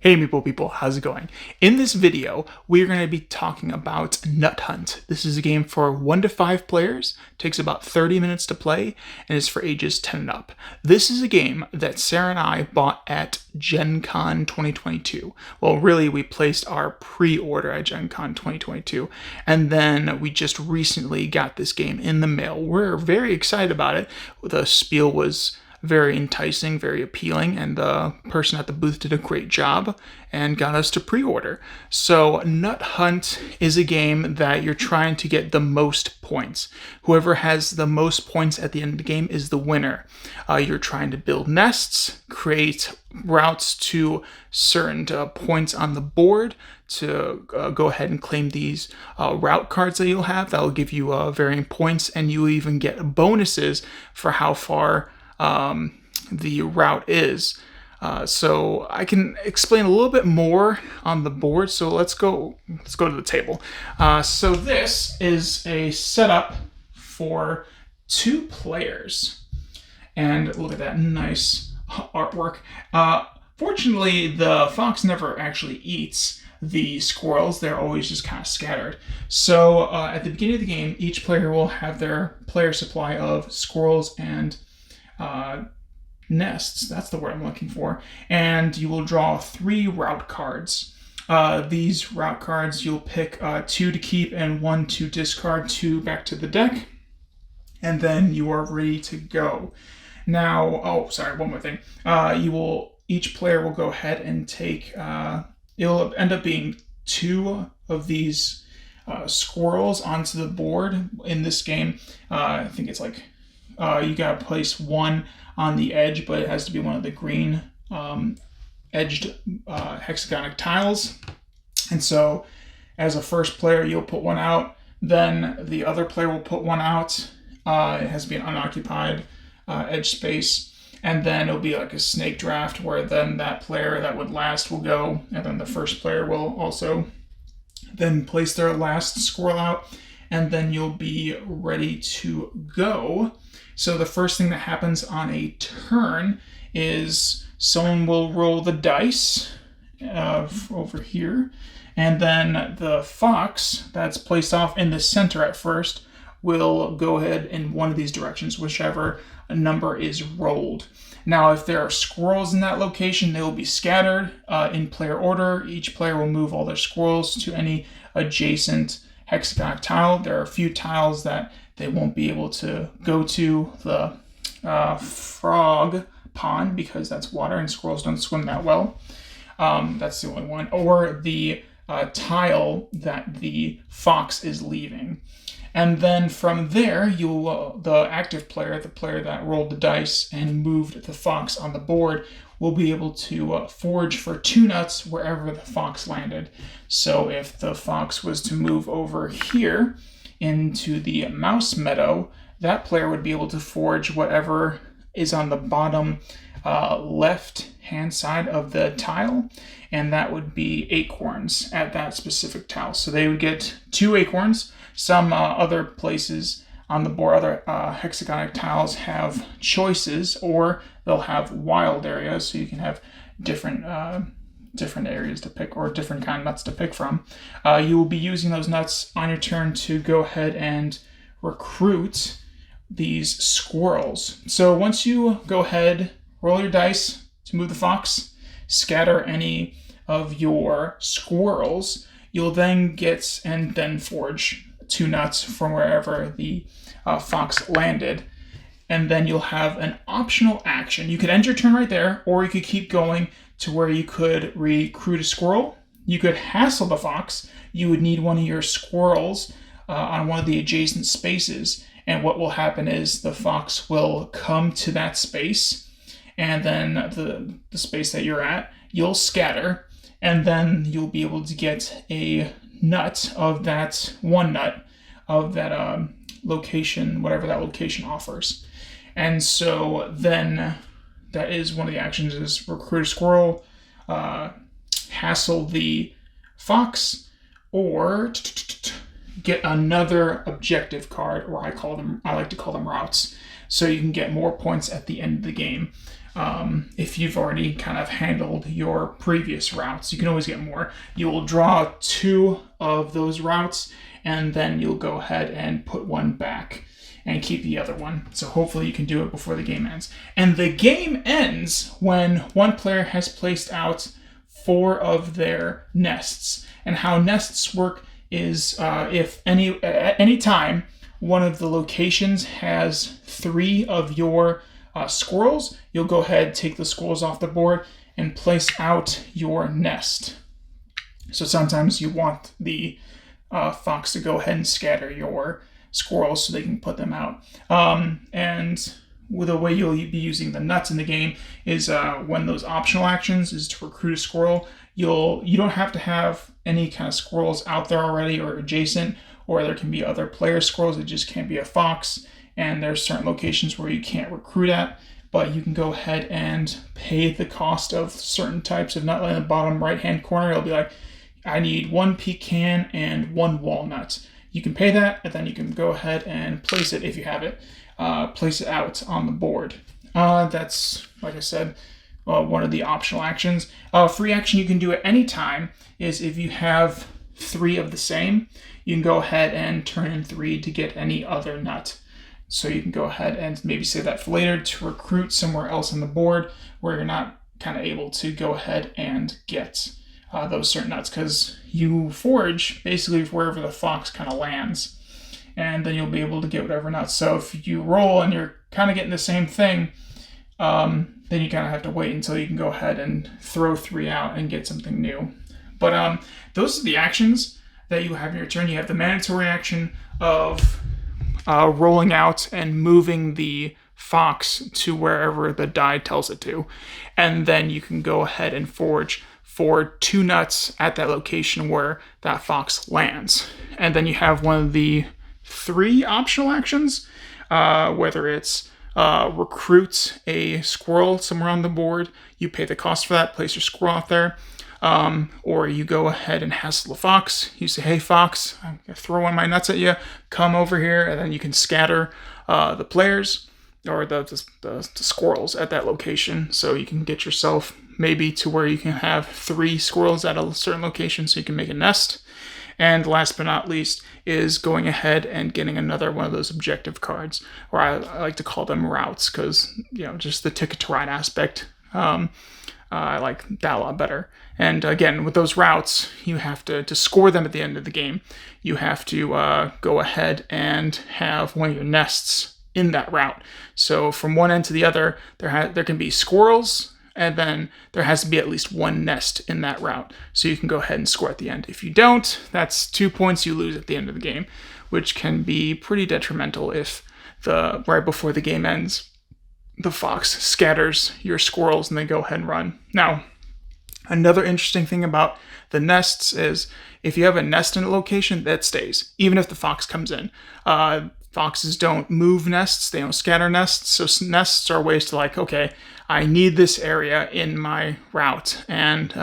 Hey Meeple people, how's it going? In this video, we're going to be talking about Nut Hunt. This is a game for 1 to 5 players, takes about 30 minutes to play, and is for ages 10 and up. This is a game that Sarah and I bought at Gen Con 2022. Well, really, we placed our pre-order at Gen Con 2022, and then we just recently got this game in the mail. We're very excited about it. The spiel was very enticing, very appealing, and the person at the booth did a great job and got us to pre-order. So Nut Hunt is a game that you're trying to get the most points. Whoever has the most points at the end of the game is the winner. You're trying to build nests, create routes to certain points on the board to go ahead and claim these route cards that you'll have. That'll give you varying points, and you'll even get bonuses for how far the route is. So I can explain a little bit more on the board. So let's go to the table. So this is a setup for 2 players, and look at that nice artwork. Fortunately, the fox never actually eats the squirrels. They're always just kind of scattered. So at the beginning of the game, each player will have their player supply of squirrels and nests, that's the word I'm looking for, and you will draw 3 route cards. These route cards, you'll pick 2 to keep and 1 to discard, 2 back to the deck, and then you are ready to go. Now, one more thing. Each player will go ahead and take, it'll end up being 2 of these squirrels onto the board in this game. I think it's like you gotta place 1 on the edge, but it has to be one of the green edged hexagonic tiles. And so as a first player, you'll put 1 out, then the other player will put 1 out. It has to be an unoccupied edge space. And then it'll be like a snake draft where then that player that would last will go, and then the first player will also then place their last squirrel out, and then you'll be ready to go. So the first thing that happens on a turn is someone will roll the dice over here, and then the fox that's placed off in the center at first will go ahead in one of these directions, whichever number is rolled. Now, if there are squirrels in that location, they will be scattered in player order. Each player will move all their squirrels to any adjacent hexagonic tile. There are a few tiles that they won't be able to go to, the frog pond, because that's water and squirrels don't swim that well. That's the only one. Or the tile that the fox is leaving. And then from there, the active player, the player that rolled the dice and moved the fox on the board, will be able to forage for 2 nuts wherever the fox landed. So if the fox was to move over here into the mouse meadow, that player would be able to forage whatever is on the bottom left hand side of the tile, and that would be acorns at that specific tile. So they would get 2 acorns. Some other places on the board, other hexagonic tiles have choices, or they'll have wild areas, so you can have different areas to pick, or different kind of nuts to pick from. You will be using those nuts on your turn to go ahead and recruit these squirrels. So once you go ahead, roll your dice to move the fox, scatter any of your squirrels, you'll then get and then forage 2 nuts from wherever the fox landed. And then you'll have an optional action. You could end your turn right there, or you could keep going to where you could recruit a squirrel. You could hassle the fox. You would need one of your squirrels on one of the adjacent spaces. And what will happen is the fox will come to that space, and then the space that you're at, you'll scatter, and then you'll be able to get a nut of that, 1 nut of that location, whatever that location offers. And so then that is one of the actions, is recruit a squirrel, hassle the fox, or get another objective card, or I like to call them routes. so you can get more points at the end of the game. If you've already kind of handled your previous routes, you can always get more. You will draw 2 of those routes, and then you'll go ahead and put one back and keep the other one. So hopefully you can do it before the game ends. And the game ends when one player has placed out 4 of their nests. And how nests work is if at any time one of the locations has 3 of your squirrels, you'll go ahead, take the squirrels off the board, and place out your nest. So sometimes you want the fox to go ahead and scatter your squirrels so they can put them out. And the way you'll be using the nuts in the game is when those optional actions is to recruit a squirrel. You don't have to have any kind of squirrels out there already or adjacent, or there can be other player squirrels. It just can't be a fox. And there's certain locations where you can't recruit at, but you can go ahead and pay the cost of certain types of nut. In the bottom right-hand corner, it'll be like, I need 1 pecan and 1 walnut. You can pay that, and then you can go ahead and place it, if you have it, place it out on the board. That's, like I said, one of the optional actions. Free action you can do at any time is if you have 3 of the same, you can go ahead and turn in 3 to get any other nut. So you can go ahead and maybe save that for later to recruit somewhere else on the board where you're not kind of able to go ahead and get those certain nuts, because you forage basically wherever the fox kind of lands, and then you'll be able to get whatever nuts. So if you roll and you're kind of getting the same thing, then you kind of have to wait until you can go ahead and throw 3 out and get something new. But those are the actions that you have in your turn. You have the mandatory action of rolling out and moving the fox to wherever the die tells it to. And then you can go ahead and forage for 2 nuts at that location where that fox lands. And then you have one of the 3 optional actions, whether it's recruit a squirrel somewhere on the board, you pay the cost for that, place your squirrel out there. Or you go ahead and hassle the fox. You say, hey, fox, I'm going to throw one of my nuts at you. Come over here, and then you can scatter the players or the squirrels at that location. So you can get yourself maybe to where you can have 3 squirrels at a certain location so you can make a nest. And last but not least is going ahead and getting another one of those objective cards, or I like to call them routes, because, just the ticket to ride aspect. I like that a lot better. And again, with those routes, you have to score them at the end of the game. You have to go ahead and have one of your nests in that route. So from one end to the other, there can be squirrels, and then there has to be at least 1 nest in that route. So you can go ahead and score at the end. If you don't, that's 2 points you lose at the end of the game, which can be pretty detrimental if right before the game ends, the fox scatters your squirrels and they go ahead and run. Now, another interesting thing about the nests is if you have a nest in a location, that stays, even if the fox comes in. Foxes don't move nests, they don't scatter nests, so nests are ways to okay, I need this area in my route, and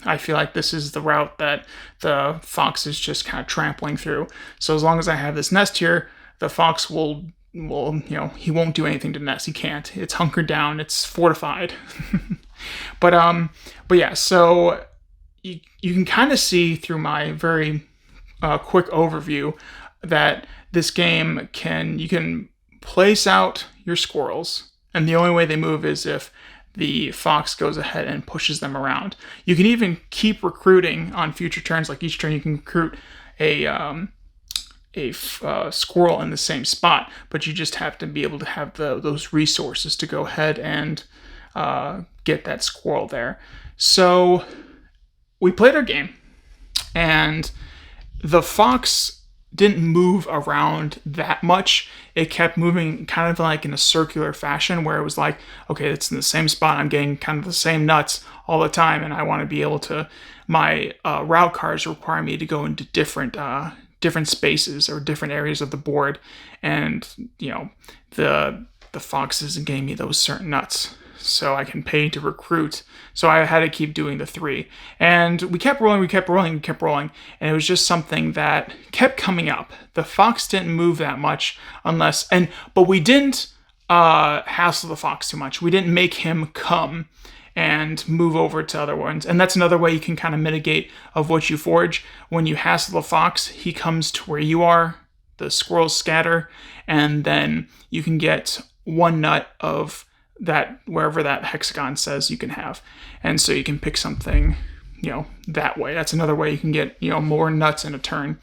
I feel like this is the route that the fox is just kind of trampling through. So as long as I have this nest here, the fox will he won't do anything to nest. He can't. It's hunkered down. It's fortified. But yeah. So you can kind of see through my very quick overview that this game you can place out your squirrels, and the only way they move is if the fox goes ahead and pushes them around. You can even keep recruiting on future turns. Like each turn, you can recruit a squirrel in the same spot, but you just have to be able to have those resources to go ahead and get that squirrel there. So we played our game, and the fox didn't move around that much. It kept moving kind of like in a circular fashion where it was like, okay, it's in the same spot. I'm getting kind of the same nuts all the time, and I want to be able to, my route cards require me to go into different spaces or different areas of the board, and the foxes gave me those certain nuts, so I can pay to recruit. So I had to keep doing the 3, and we kept rolling, and it was just something that kept coming up. The fox didn't move that much but we didn't hassle the fox too much. We didn't make him come and move over to other ones. And that's another way you can kind of mitigate of what you forage. When you hassle the fox, he comes to where you are, the squirrels scatter, and then you can get one nut of that wherever that hexagon says you can have. And so you can pick something, that way. That's another way you can get, more nuts in a turn.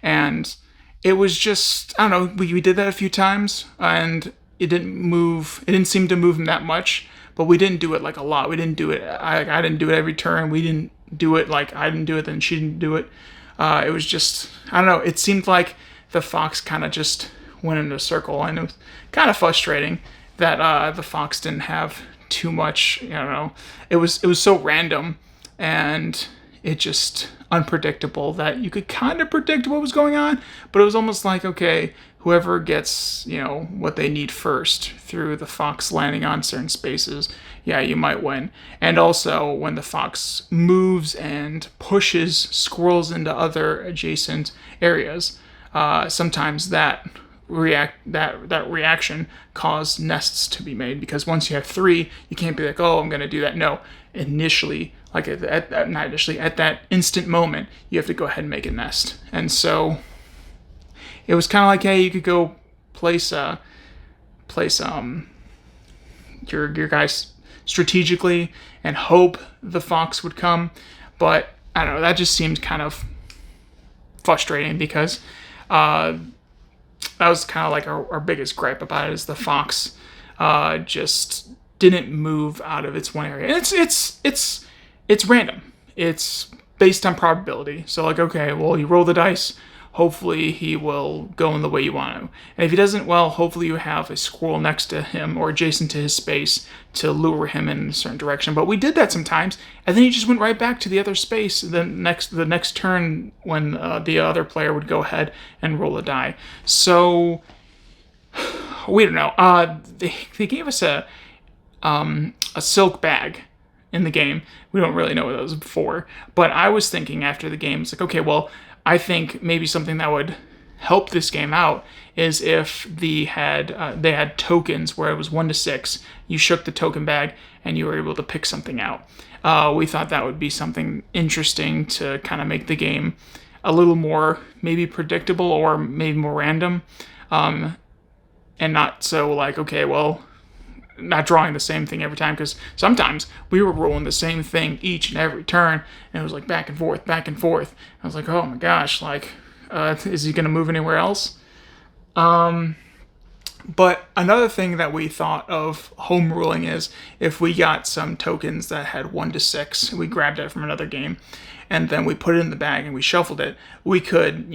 And it was just, I don't know, we did that a few times, and it didn't seem to move him that much, but we didn't do it like a lot. We didn't do it, I didn't do it every turn. We didn't do it like I didn't do it, then she didn't do it. It was just, I don't know, it seemed like the fox kind of just went in a circle, and it was kind of frustrating that the fox didn't have too much, it was so random, and it just unpredictable that you could kind of predict what was going on, but it was almost like, okay, whoever gets, what they need first through the fox landing on certain spaces, yeah, you might win. And also when the fox moves and pushes squirrels into other adjacent areas, sometimes that reaction caused nests to be made, because once you have 3, you can't be like, oh, I'm going to do that. No, initially, like not initially, at that instant moment, you have to go ahead and make a nest. And so it was kind of like, hey, you could go place your guys strategically and hope the fox would come, but I don't know, that just seemed kind of frustrating, because that was kind of like our biggest gripe about it, is the fox just didn't move out of its one area. And it's random. It's based on probability. So like, okay, well, you roll the dice. Hopefully he will go in the way you want to. And if he doesn't, well, hopefully you have a squirrel next to him or adjacent to his space to lure him in a certain direction. But we did that sometimes, and then he just went right back to the other space the next turn when the other player would go ahead and roll a die. So we don't know. They gave us a silk bag in the game. We don't really know what that was for, but I was thinking after the game, it's like, okay, well, I think maybe something that would help this game out is if they had tokens where it was 1 to 6. You shook the token bag and you were able to pick something out. We thought that would be something interesting to kind of make the game a little more maybe predictable or maybe more random, and not so like, okay, well, not drawing the same thing every time, because sometimes we were rolling the same thing each and every turn, and it was like back and forth, back and forth. I was like, oh my gosh, like, is he going to move anywhere else? But another thing that we thought of home ruling is if we got some tokens that had 1 to 6, we grabbed it from another game, and then we put it in the bag and we shuffled it, we could,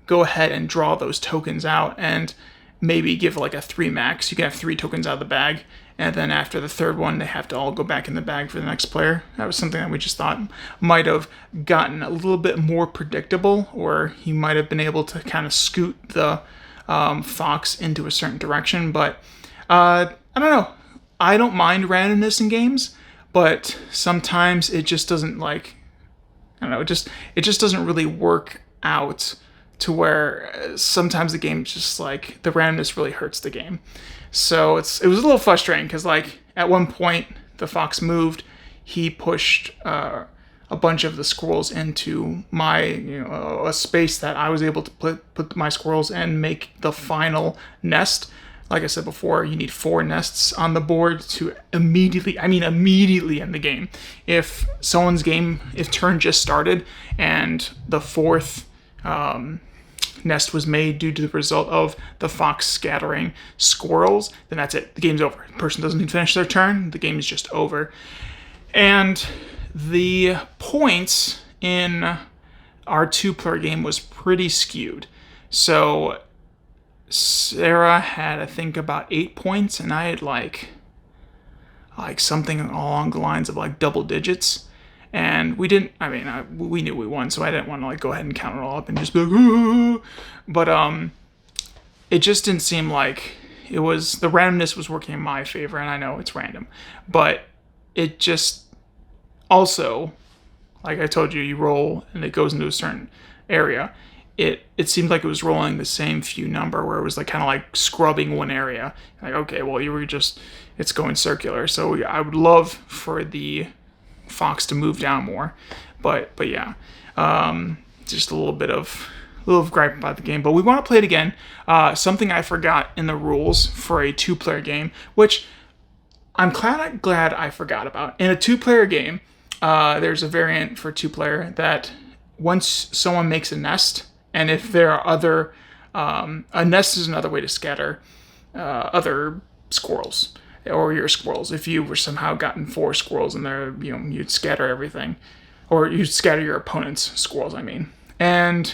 go ahead and draw those tokens out and maybe give like a 3 max. You can have 3 tokens out of the bag, and then after the third one, they have to all go back in the bag for the next player. That was something that we just thought might have gotten a little bit more predictable, or he might have been able to kind of scoot the fox into a certain direction. But I don't know. I don't mind randomness in games, but sometimes it just doesn't it just doesn't really work out, to where sometimes the game just like the randomness really hurts the game. So it was a little frustrating, because like at one point the fox moved, he pushed a bunch of the squirrels into my a space that I was able to put my squirrels and make the final nest. Like I said before, you need 4 nests on the board to immediately end the game. If turn just started and the 4th nest was made due to the result of the fox scattering squirrels, then that's it. The game's over. The person doesn't even finish their turn. The game is just over. And the points in our 2-player game was pretty skewed. So Sarah had, I think, about 8 points, and I had like something along the lines of like double digits. And we didn't, we knew we won, so I didn't want to like go ahead and count it all up and just be like, ooh. But it just didn't seem like the randomness was working in my favor, and I know it's random, but it just also, like I told you, you roll and it goes into a certain area. it seemed like it was rolling the same few number, where it was like kind of like scrubbing one area. Like, okay, well, you were just, it's going circular. So I would love for the Fox to move down more, but yeah, just a little gripe about the game. But we want to play it again. Something I forgot in the rules for a 2-player game, which I'm glad I forgot about. In a 2-player game, there's a variant for 2-player that once someone makes a nest, and if there are other, a nest is another way to scatter other squirrels or your squirrels. If you were somehow gotten 4 squirrels in there, you'd scatter everything, or you'd scatter your opponent's squirrels. I mean, and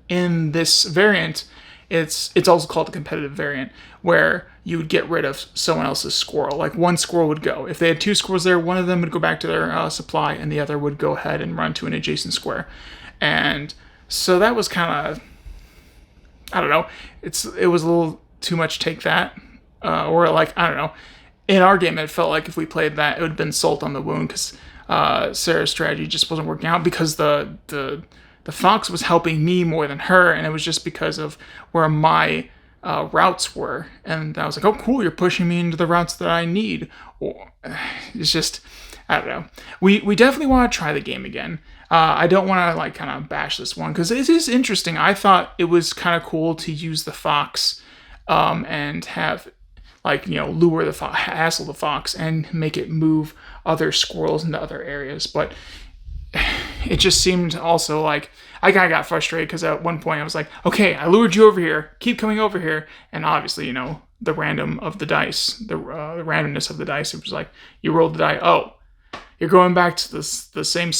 in this variant, it's also called a competitive variant, where you would get rid of someone else's squirrel. Like, one squirrel would go. If they had 2 squirrels there, one of them would go back to their supply, and the other would go ahead and run to an adjacent square. And so that was kind of, I don't know, it was a little too much take that, or like, I don't know. In our game, it felt like if we played that, it would have been salt on the wound, because Sarah's strategy just wasn't working out, because the Fox was helping me more than her, and it was just because of where my routes were. And I was like, oh, cool, you're pushing me into the routes that I need. It's just, I don't know. We definitely want to try the game again. I don't want to like kind of bash this one, because it is interesting. I thought it was kind of cool to use the Fox and have, like, lure the fox, hassle the fox, and make it move other squirrels into other areas. But it just seemed also like I kind of got frustrated, because at one point I was like, okay, I lured you over here, keep coming over here. And obviously, the random of the dice, the randomness of the dice, it was like, you rolled the die, oh, you're going back to the same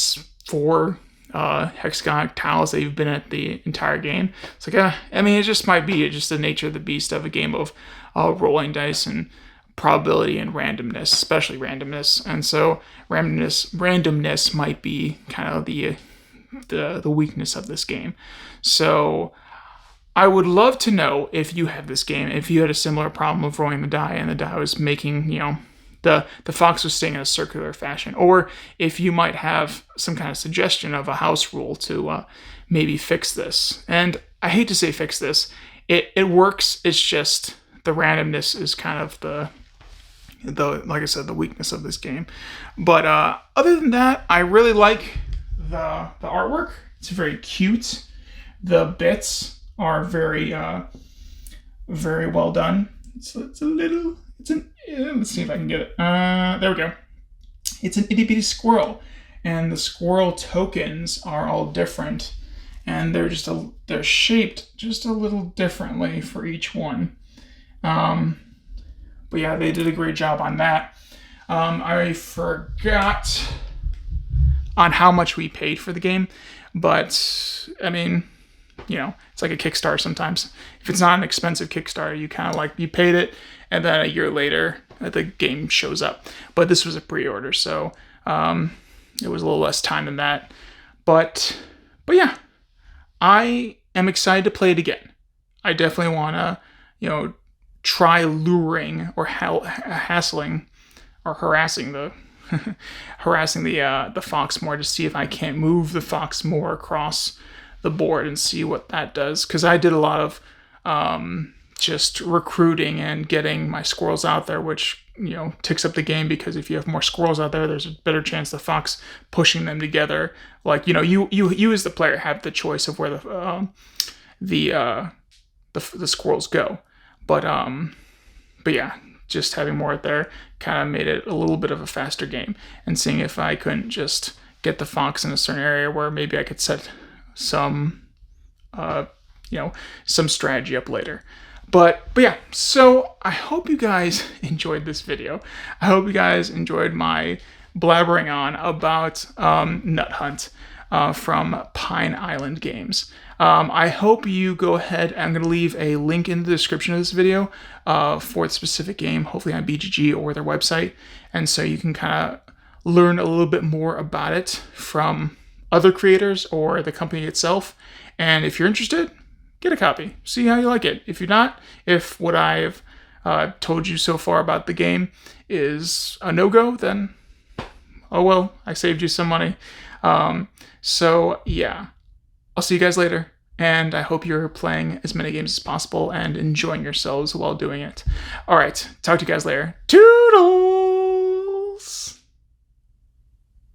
4 hexagonic tiles that you've been at the entire game. It's like, I mean, it just might be just the nature of the beast of a game of rolling dice and probability and randomness, especially randomness. And so randomness might be kind of the weakness of this game. So I would love to know, if you have this game, if you had a similar problem of rolling the die and the die was making, the Fox was staying in a circular fashion, or if you might have some kind of suggestion of a house rule to maybe fix this. And I hate to say fix this. It works. It's just the randomness is kind of the like I said, the weakness of this game. But other than that, I really like the artwork. It's very cute. The bits are very very well done. Let's see if I can get it. There we go. It's an itty bitty squirrel, and the squirrel tokens are all different, and they're shaped just a little differently for each one. But yeah, they did a great job on that. I forgot on how much we paid for the game, but I mean, it's like a Kickstarter sometimes. If it's not an expensive Kickstarter, you kind of like, you paid it, and then a year later, the game shows up. But this was a pre-order, so it was a little less time than that. But yeah, I am excited to play it again. I definitely want to, try luring or hassling or harassing the fox more, to see if I can't move the fox more across the board and see what that does. Because I did a lot of just recruiting and getting my squirrels out there, which ticks up the game, because if you have more squirrels out there, there's a better chance the fox pushing them together. Like, you as the player have the choice of where the squirrels go. But yeah, just having more out there kind of made it a little bit of a faster game, and seeing if I couldn't just get the fox in a certain area where maybe I could set some strategy up later. But yeah, so I hope you guys enjoyed this video. I hope you guys enjoyed my blabbering on about Nut Hunt from Pine Island Games. I hope you go ahead. I'm going to leave a link in the description of this video for the specific game, hopefully on BGG or their website. And so you can kind of learn a little bit more about it from other creators or the company itself. And if you're interested, get a copy. See how you like it. If you're not, if what I've told you so far about the game is a no-go, then oh well, I saved you some money. So yeah, I'll see you guys later. and I hope you're playing as many games as possible and enjoying yourselves while doing it. All right, talk to you guys later. Toodles!